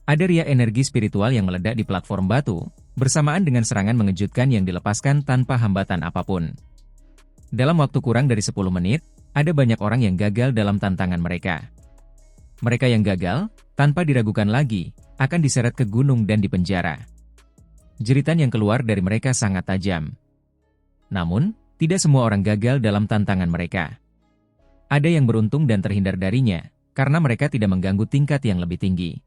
Ada ria energi spiritual yang meledak di platform batu, bersamaan dengan serangan mengejutkan yang dilepaskan tanpa hambatan apapun. Dalam waktu kurang dari 10 menit, ada banyak orang yang gagal dalam tantangan mereka. Mereka yang gagal, tanpa diragukan lagi, akan diseret ke gunung dan dipenjara. Jeritan yang keluar dari mereka sangat tajam. Namun, tidak semua orang gagal dalam tantangan mereka. Ada yang beruntung dan terhindar darinya, karena mereka tidak mengganggu tingkat yang lebih tinggi.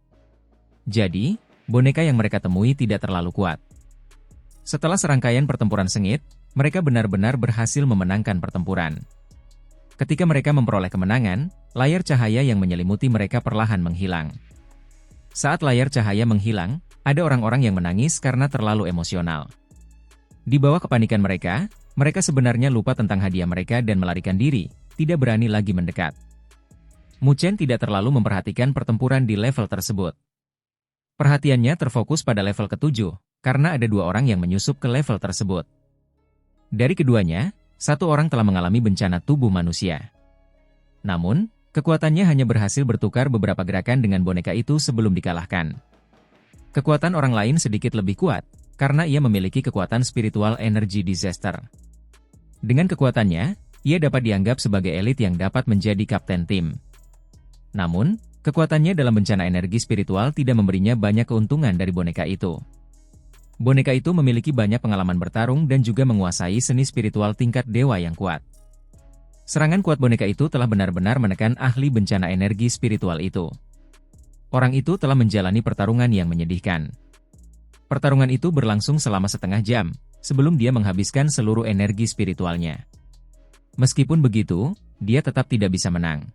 Jadi, boneka yang mereka temui tidak terlalu kuat. Setelah serangkaian pertempuran sengit, mereka benar-benar berhasil memenangkan pertempuran. Ketika mereka memperoleh kemenangan, layar cahaya yang menyelimuti mereka perlahan menghilang. Saat layar cahaya menghilang, ada orang-orang yang menangis karena terlalu emosional. Di bawah kepanikan mereka sebenarnya lupa tentang hadiah mereka dan melarikan diri, tidak berani lagi mendekat. Mu Chen tidak terlalu memperhatikan pertempuran di level tersebut. Perhatiannya terfokus pada level ke-7, karena ada 2 orang yang menyusup ke level tersebut. Dari keduanya, 1 orang telah mengalami bencana tubuh manusia. Namun, kekuatannya hanya berhasil bertukar beberapa gerakan dengan boneka itu sebelum dikalahkan. Kekuatan orang lain sedikit lebih kuat, karena ia memiliki kekuatan spiritual energy disaster. Dengan kekuatannya, ia dapat dianggap sebagai elit yang dapat menjadi kapten tim. Namun, kekuatannya dalam bencana energi spiritual tidak memberinya banyak keuntungan dari boneka itu. Boneka itu memiliki banyak pengalaman bertarung dan juga menguasai seni spiritual tingkat dewa yang kuat. Serangan kuat boneka itu telah benar-benar menekan ahli bencana energi spiritual itu. Orang itu telah menjalani pertarungan yang menyedihkan. Pertarungan itu berlangsung selama setengah jam, sebelum dia menghabiskan seluruh energi spiritualnya. Meskipun begitu, dia tetap tidak bisa menang.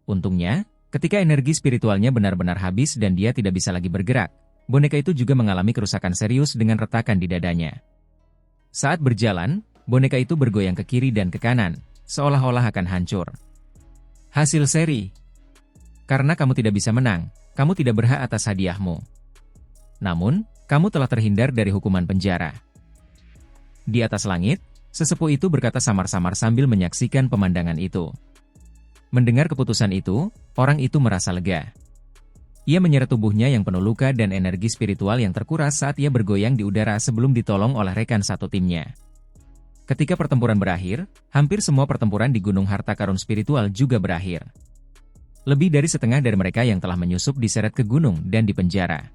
Untungnya, ketika energi spiritualnya benar-benar habis dan dia tidak bisa lagi bergerak, boneka itu juga mengalami kerusakan serius dengan retakan di dadanya. Saat berjalan, boneka itu bergoyang ke kiri dan ke kanan, seolah-olah akan hancur. Hasil seri. Karena kamu tidak bisa menang, kamu tidak berhak atas hadiahmu. Namun, kamu telah terhindar dari hukuman penjara. Di atas langit, sesepuh itu berkata samar-samar sambil menyaksikan pemandangan itu. Mendengar keputusan itu, orang itu merasa lega. Ia menyeret tubuhnya yang penuh luka dan energi spiritual yang terkuras saat ia bergoyang di udara sebelum ditolong oleh rekan satu timnya. Ketika pertempuran berakhir, hampir semua pertempuran di Gunung Harta Karun Spiritual juga berakhir. Lebih dari setengah dari mereka yang telah menyusup diseret ke gunung dan dipenjara.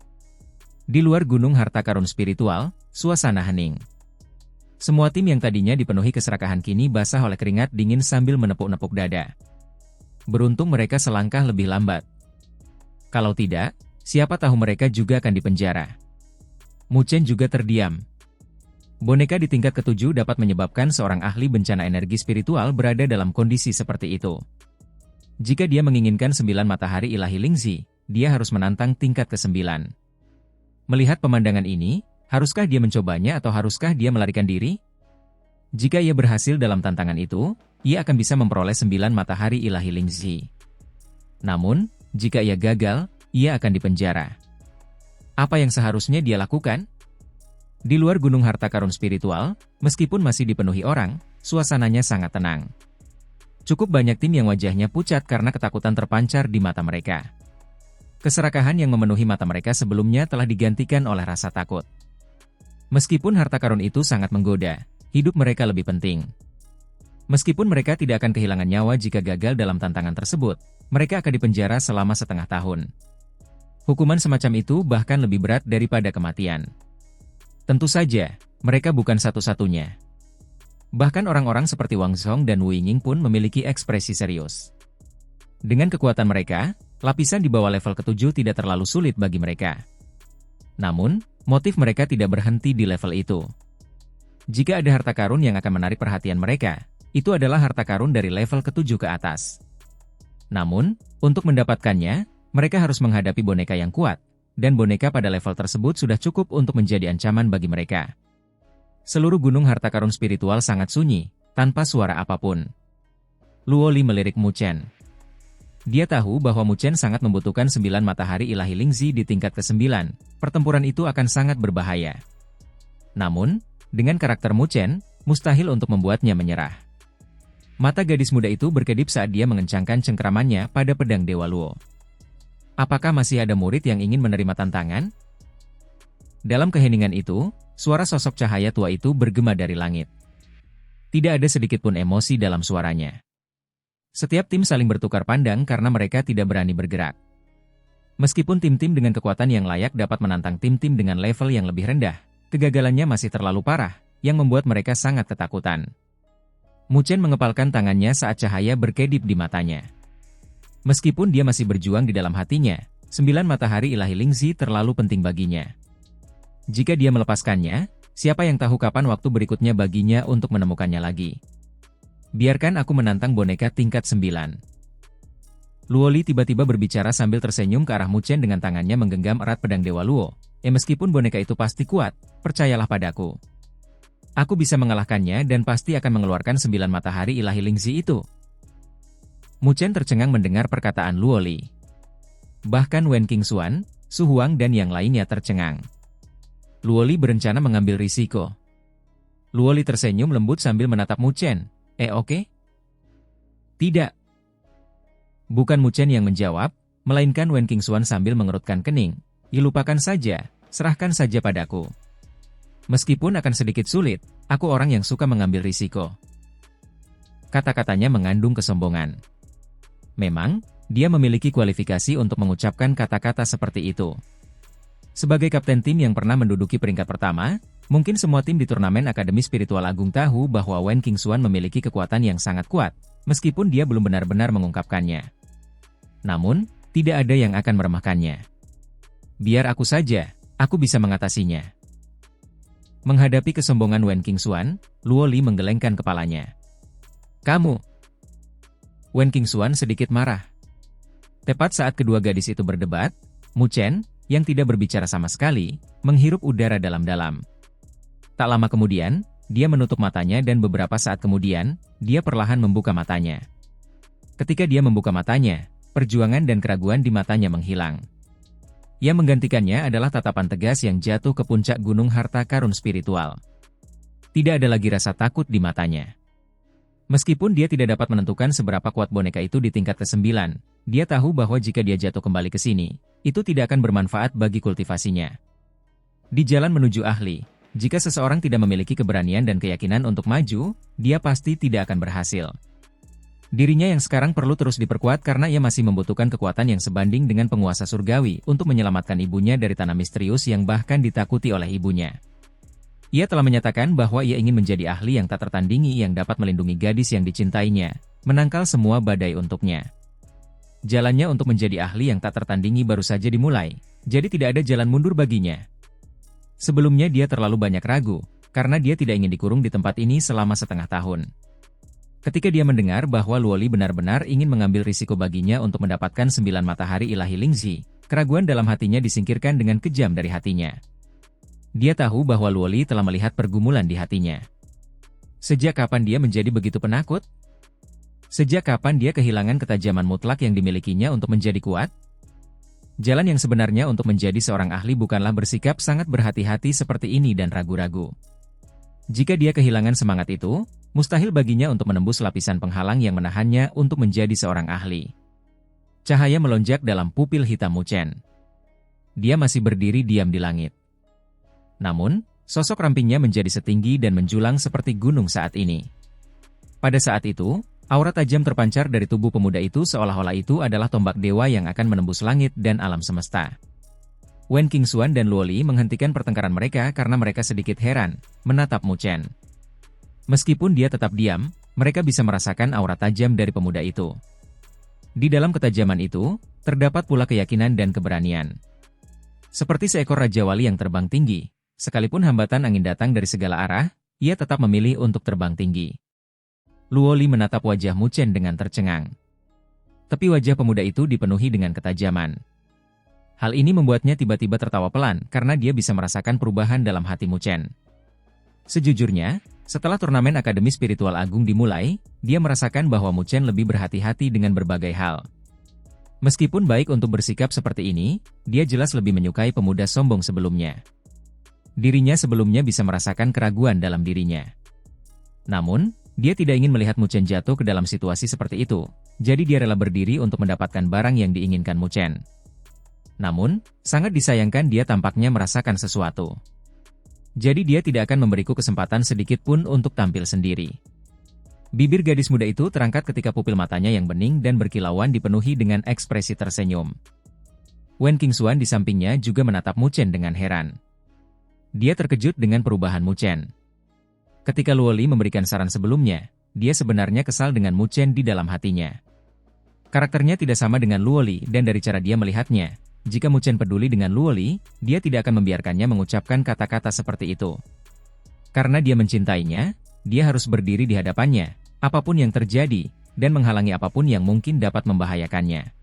Di luar gunung harta karun spiritual, suasana hening. Semua tim yang tadinya dipenuhi keserakahan kini basah oleh keringat dingin sambil menepuk-nepuk dada. Beruntung mereka selangkah lebih lambat. Kalau tidak, siapa tahu mereka juga akan dipenjara. Mu Chen juga terdiam. Boneka di tingkat ke-7 dapat menyebabkan seorang ahli bencana energi spiritual berada dalam kondisi seperti itu. Jika dia menginginkan 9 matahari ilahi Lingzi, dia harus menantang tingkat ke-9. Melihat pemandangan ini, haruskah dia mencobanya atau haruskah dia melarikan diri? Jika ia berhasil dalam tantangan itu, ia akan bisa memperoleh 9 matahari ilahi Lingzi. Namun, jika ia gagal, ia akan dipenjara. Apa yang seharusnya dia lakukan? Di luar gunung harta karun spiritual, meskipun masih dipenuhi orang, suasananya sangat tenang. Cukup banyak tim yang wajahnya pucat karena ketakutan terpancar di mata mereka. Keserakahan yang memenuhi mata mereka sebelumnya telah digantikan oleh rasa takut. Meskipun harta karun itu sangat menggoda, hidup mereka lebih penting. Meskipun mereka tidak akan kehilangan nyawa jika gagal dalam tantangan tersebut, mereka akan dipenjara selama setengah tahun. Hukuman semacam itu bahkan lebih berat daripada kematian. Tentu saja, mereka bukan satu-satunya. Bahkan orang-orang seperti Wang Zhong dan Wu Yingning pun memiliki ekspresi serius. Dengan kekuatan mereka, lapisan di bawah level ke-7 tidak terlalu sulit bagi mereka. Namun, motif mereka tidak berhenti di level itu. Jika ada harta karun yang akan menarik perhatian mereka, itu adalah harta karun dari level ke-7 ke atas. Namun, untuk mendapatkannya, mereka harus menghadapi boneka yang kuat, dan boneka pada level tersebut sudah cukup untuk menjadi ancaman bagi mereka. Seluruh gunung harta karun spiritual sangat sunyi, tanpa suara apapun. Luo Li melirik Mu Chen. Dia tahu bahwa Mu Chen sangat membutuhkan 9 matahari ilahi Lingzi di tingkat ke-9, pertempuran itu akan sangat berbahaya. Namun, dengan karakter Mu Chen, mustahil untuk membuatnya menyerah. Mata gadis muda itu berkedip saat dia mengencangkan cengkeramannya pada pedang Dewa Luo. Apakah masih ada murid yang ingin menerima tantangan? Dalam keheningan itu, suara sosok cahaya tua itu bergema dari langit. Tidak ada sedikit pun emosi dalam suaranya. Setiap tim saling bertukar pandang karena mereka tidak berani bergerak. Meskipun tim-tim dengan kekuatan yang layak dapat menantang tim-tim dengan level yang lebih rendah, kegagalannya masih terlalu parah, yang membuat mereka sangat ketakutan. Mu Chen mengepalkan tangannya saat cahaya berkedip di matanya. Meskipun dia masih berjuang di dalam hatinya, 9 matahari ilahi Lingzi terlalu penting baginya. Jika dia melepaskannya, siapa yang tahu kapan waktu berikutnya baginya untuk menemukannya lagi. Biarkan aku menantang boneka tingkat 9. Luo Li tiba-tiba berbicara sambil tersenyum ke arah Mu Chen dengan tangannya menggenggam erat pedang Dewa Luo. Meskipun boneka itu pasti kuat, percayalah padaku. Aku bisa mengalahkannya dan pasti akan mengeluarkan 9 matahari ilahi Lingzi itu. Mu Chen tercengang mendengar perkataan Luo Li. Bahkan Wen Qingxuan, Su Huang dan yang lainnya tercengang. Luo Li berencana mengambil risiko. Luo Li tersenyum lembut sambil menatap Mu Chen. Oke? Tidak. Bukan Mu Chen yang menjawab, melainkan Wen Qingxuan sambil mengerutkan kening. Lupakan saja, serahkan saja padaku. Meskipun akan sedikit sulit, aku orang yang suka mengambil risiko. Kata-katanya mengandung kesombongan. Memang, dia memiliki kualifikasi untuk mengucapkan kata-kata seperti itu. Sebagai kapten tim yang pernah menduduki peringkat pertama, mungkin semua tim di turnamen Akademi Spiritual Agung tahu bahwa Wen Qingxuan memiliki kekuatan yang sangat kuat, meskipun dia belum benar-benar mengungkapkannya. Namun, tidak ada yang akan meremehkannya. Biar aku saja, aku bisa mengatasinya. Menghadapi kesombongan Wen Qingxuan, Luo Li menggelengkan kepalanya. Kamu! Wen Qingxuan sedikit marah. Tepat saat kedua gadis itu berdebat, Mu Chen, yang tidak berbicara sama sekali, menghirup udara dalam-dalam. Tak lama kemudian, dia menutup matanya dan beberapa saat kemudian, dia perlahan membuka matanya. Ketika dia membuka matanya, perjuangan dan keraguan di matanya menghilang. Yang menggantikannya adalah tatapan tegas yang jatuh ke puncak gunung harta karun spiritual. Tidak ada lagi rasa takut di matanya. Meskipun dia tidak dapat menentukan seberapa kuat boneka itu di tingkat ke-9, dia tahu bahwa jika dia jatuh kembali ke sini, itu tidak akan bermanfaat bagi kultivasinya. Di jalan menuju ahli, jika seseorang tidak memiliki keberanian dan keyakinan untuk maju, dia pasti tidak akan berhasil. Dirinya yang sekarang perlu terus diperkuat karena ia masih membutuhkan kekuatan yang sebanding dengan penguasa surgawi untuk menyelamatkan ibunya dari tanah misterius yang bahkan ditakuti oleh ibunya. Ia telah menyatakan bahwa ia ingin menjadi ahli yang tak tertandingi yang dapat melindungi gadis yang dicintainya, menangkal semua badai untuknya. Jalannya untuk menjadi ahli yang tak tertandingi baru saja dimulai, jadi tidak ada jalan mundur baginya. Sebelumnya dia terlalu banyak ragu, karena dia tidak ingin dikurung di tempat ini selama setengah tahun. Ketika dia mendengar bahwa Luoli benar-benar ingin mengambil risiko baginya untuk mendapatkan 9 matahari ilahi Lingzi, keraguan dalam hatinya disingkirkan dengan kejam dari hatinya. Dia tahu bahwa Luoli telah melihat pergumulan di hatinya. Sejak kapan dia menjadi begitu penakut? Sejak kapan dia kehilangan ketajaman mutlak yang dimilikinya untuk menjadi kuat? Jalan yang sebenarnya untuk menjadi seorang ahli bukanlah bersikap sangat berhati-hati seperti ini dan ragu-ragu. Jika dia kehilangan semangat itu, mustahil baginya untuk menembus lapisan penghalang yang menahannya untuk menjadi seorang ahli. Cahaya melonjak dalam pupil hitam Mu Chen. Dia masih berdiri diam di langit. Namun, sosok rampingnya menjadi setinggi dan menjulang seperti gunung saat ini. Pada saat itu, aura tajam terpancar dari tubuh pemuda itu seolah-olah itu adalah tombak dewa yang akan menembus langit dan alam semesta. Wen Qingxuan dan Luoli menghentikan pertengkaran mereka karena mereka sedikit heran, menatap Mu Chen. Meskipun dia tetap diam, mereka bisa merasakan aura tajam dari pemuda itu. Di dalam ketajaman itu, terdapat pula keyakinan dan keberanian. Seperti seekor Raja Wali yang terbang tinggi, sekalipun hambatan angin datang dari segala arah, ia tetap memilih untuk terbang tinggi. Luoli menatap wajah Mu Chen dengan tercengang. Tapi wajah pemuda itu dipenuhi dengan ketajaman. Hal ini membuatnya tiba-tiba tertawa pelan karena dia bisa merasakan perubahan dalam hati Mu Chen. Sejujurnya, setelah turnamen Akademi Spiritual Agung dimulai, dia merasakan bahwa Mu Chen lebih berhati-hati dengan berbagai hal. Meskipun baik untuk bersikap seperti ini, dia jelas lebih menyukai pemuda sombong sebelumnya. Dirinya sebelumnya bisa merasakan keraguan dalam dirinya. Namun, dia tidak ingin melihat Mu Chen jatuh ke dalam situasi seperti itu, jadi dia rela berdiri untuk mendapatkan barang yang diinginkan Mu Chen. Namun, sangat disayangkan dia tampaknya merasakan sesuatu. Jadi dia tidak akan memberiku kesempatan sedikit pun untuk tampil sendiri. Bibir gadis muda itu terangkat ketika pupil matanya yang bening dan berkilauan dipenuhi dengan ekspresi tersenyum. Wen Qingxuan di sampingnya juga menatap Mu Chen dengan heran. Dia terkejut dengan perubahan Mu Chen. Ketika Luoli memberikan saran sebelumnya, dia sebenarnya kesal dengan Mu Chen di dalam hatinya. Karakternya tidak sama dengan Luoli dan dari cara dia melihatnya, jika Mu Chen peduli dengan Luoli, dia tidak akan membiarkannya mengucapkan kata-kata seperti itu. Karena dia mencintainya, dia harus berdiri di hadapannya, apapun yang terjadi, dan menghalangi apapun yang mungkin dapat membahayakannya.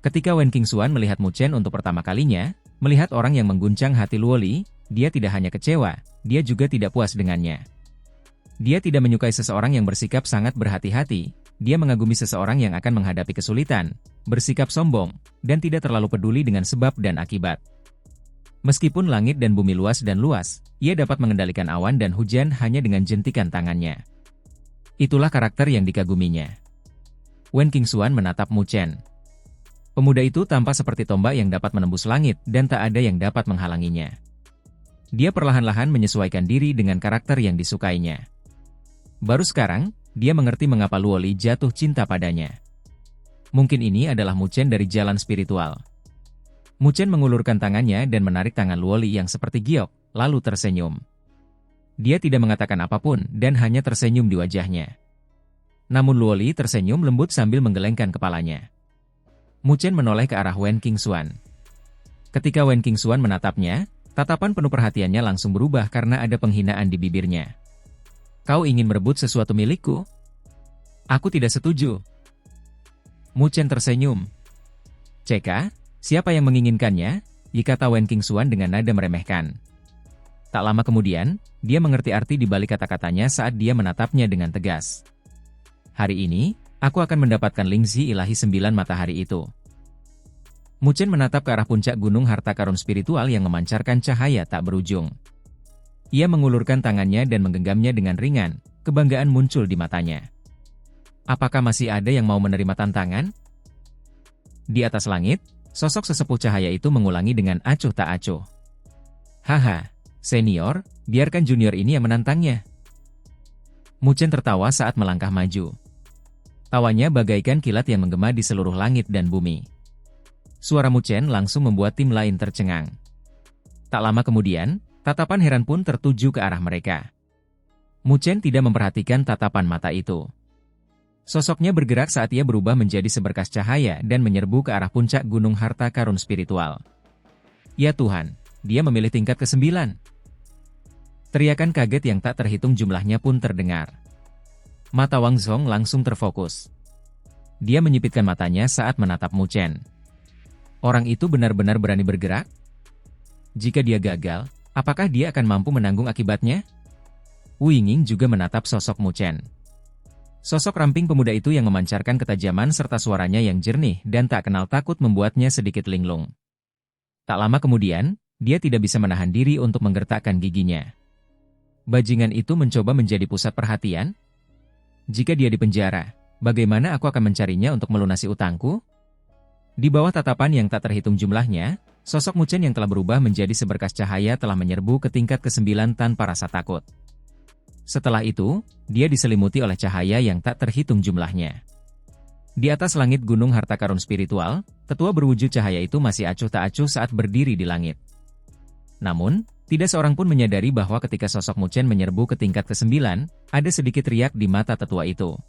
Ketika Wen Qingxuan melihat Mu Chen untuk pertama kalinya, melihat orang yang mengguncang hati Luoli, dia tidak hanya kecewa, dia juga tidak puas dengannya. Dia tidak menyukai seseorang yang bersikap sangat berhati-hati, dia mengagumi seseorang yang akan menghadapi kesulitan, bersikap sombong, dan tidak terlalu peduli dengan sebab dan akibat. Meskipun langit dan bumi luas dan luas, ia dapat mengendalikan awan dan hujan hanya dengan jentikan tangannya. Itulah karakter yang dikaguminya. Wen Qingxuan menatap Mu Chen. Pemuda itu tampak seperti tombak yang dapat menembus langit dan tak ada yang dapat menghalanginya. Dia perlahan-lahan menyesuaikan diri dengan karakter yang disukainya. Baru sekarang, dia mengerti mengapa Luoli jatuh cinta padanya. Mungkin ini adalah Mu Chen dari jalan spiritual. Mu Chen mengulurkan tangannya dan menarik tangan Luoli yang seperti giok, lalu tersenyum. Dia tidak mengatakan apapun dan hanya tersenyum di wajahnya. Namun Luoli tersenyum lembut sambil menggelengkan kepalanya. Mu Chen menoleh ke arah Wen Qingxuan. Ketika Wen Qingxuan menatapnya, tatapan penuh perhatiannya langsung berubah karena ada penghinaan di bibirnya. Kau ingin merebut sesuatu milikku? Aku tidak setuju. Mu Chen tersenyum. Ceka, siapa yang menginginkannya? Kata Wen Qingxuan dengan nada meremehkan. Tak lama kemudian, dia mengerti arti di balik kata-katanya saat dia menatapnya dengan tegas. Hari ini, aku akan mendapatkan Lingzi ilahi 9 matahari itu. Mu Chen menatap ke arah puncak gunung harta karun spiritual yang memancarkan cahaya tak berujung. Ia mengulurkan tangannya dan menggenggamnya dengan ringan, kebanggaan muncul di matanya. Apakah masih ada yang mau menerima tantangan? Di atas langit, sosok sesepuh cahaya itu mengulangi dengan acuh tak acuh. Haha, senior, biarkan junior ini yang menantangnya. Mu Chen tertawa saat melangkah maju. Tawanya bagaikan kilat yang menggema di seluruh langit dan bumi. Suara Mu Chen langsung membuat tim lain tercengang. Tak lama kemudian, tatapan heran pun tertuju ke arah mereka. Mu Chen tidak memperhatikan tatapan mata itu. Sosoknya bergerak saat ia berubah menjadi seberkas cahaya dan menyerbu ke arah puncak gunung harta karun spiritual. Ya Tuhan, dia memilih tingkat ke-9. Teriakan kaget yang tak terhitung jumlahnya pun terdengar. Mata Wang Zhong langsung terfokus. Dia menyipitkan matanya saat menatap Mu Chen. Orang itu benar-benar berani bergerak? Jika dia gagal, apakah dia akan mampu menanggung akibatnya? Wu Yingning juga menatap sosok Mu Chen. Sosok ramping pemuda itu yang memancarkan ketajaman serta suaranya yang jernih dan tak kenal takut membuatnya sedikit linglung. Tak lama kemudian, dia tidak bisa menahan diri untuk menggertakkan giginya. Bajingan itu mencoba menjadi pusat perhatian? Jika dia dipenjara, bagaimana aku akan mencarinya untuk melunasi utangku? Di bawah tatapan yang tak terhitung jumlahnya, sosok Mu Chen yang telah berubah menjadi seberkas cahaya telah menyerbu ke tingkat ke-9 tanpa rasa takut. Setelah itu, dia diselimuti oleh cahaya yang tak terhitung jumlahnya. Di atas langit gunung harta karun spiritual, tetua berwujud cahaya itu masih acuh tak acuh saat berdiri di langit. Namun, tidak seorang pun menyadari bahwa ketika sosok Mu Chen menyerbu ke tingkat ke-9, ada sedikit riak di mata tetua itu.